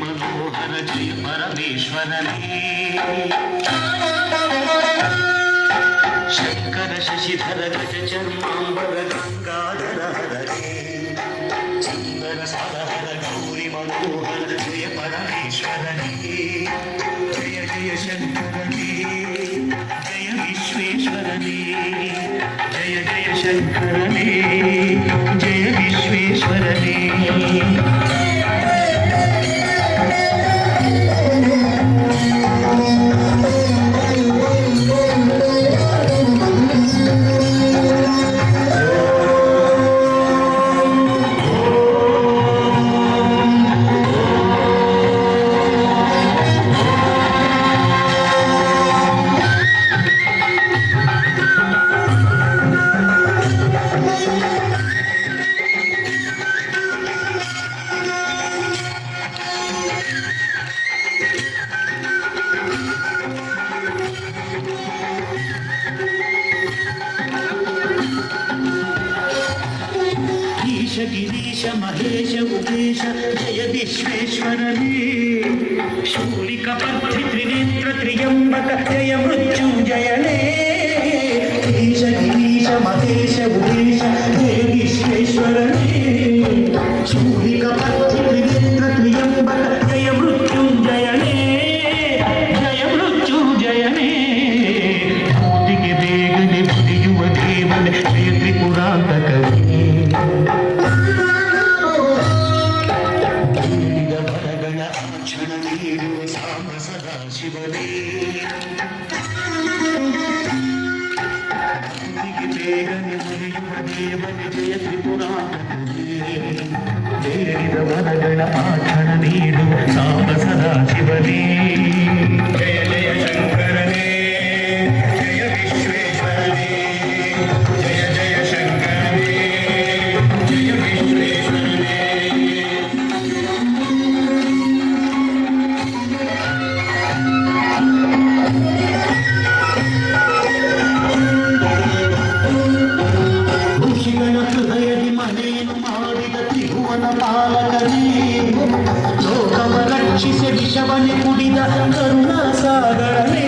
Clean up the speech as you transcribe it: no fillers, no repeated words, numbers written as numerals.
मनोहर जय परमेश्वरने शंकर शशिधर गज चर्मांबर गंगाधर हरे सुंदर सरहर गौरी मनोहर जय परमेश्वरने जय जय शंकरने जय विश्वेश्वरने जय जय शंकरने जय विश्वेश्वरने गिरीश महेश उमेश जय विश्वेश्वरने शूलिकपर्धि त्रिनेत्र त्र्यंबक जय मृत्युंजयने ईश गिरीश महेश उमेश जय विश्वेश्वरने शूलिकपर्धि त्रिनेत्र त्र्यंबक जय मृत्युंजयने जय मृत्युंजयने भूतिಗೆ ಬೇಗನೆ ಬರೆಯುವ ದೇವನೇ ಜಯ ತ್ರಿಪುರಾಂತಕನೇ ಶಿವನೇ ಬೇಗನೆ ಮುರಿಯುವ ದೇವನೇ ಜಯ ತ್ರಿಪುರಾಂತಕನೇ ಬೇರಿದ ವರಗಳ ಆಚರಣ ನೀಡುವ ಸಾಂಬ ಸದಾ ಶಿವನೇ ಜಯ ಜಯ ಶಂಕರನೇ ಜಯ ವಿಶ್ವೇಶ್ವರನೇ ಜಯ ಜಯ ಶಂಕರನೇ ಜಯ ವಿಶ್ವೇಶ್ವರನೇ ಲೋಕವ ರಕ್ಷಿಸಿ ವಿಷವನೆ ಕುಡಿದ ಕರುಣಾ ಸಾಗರನೇ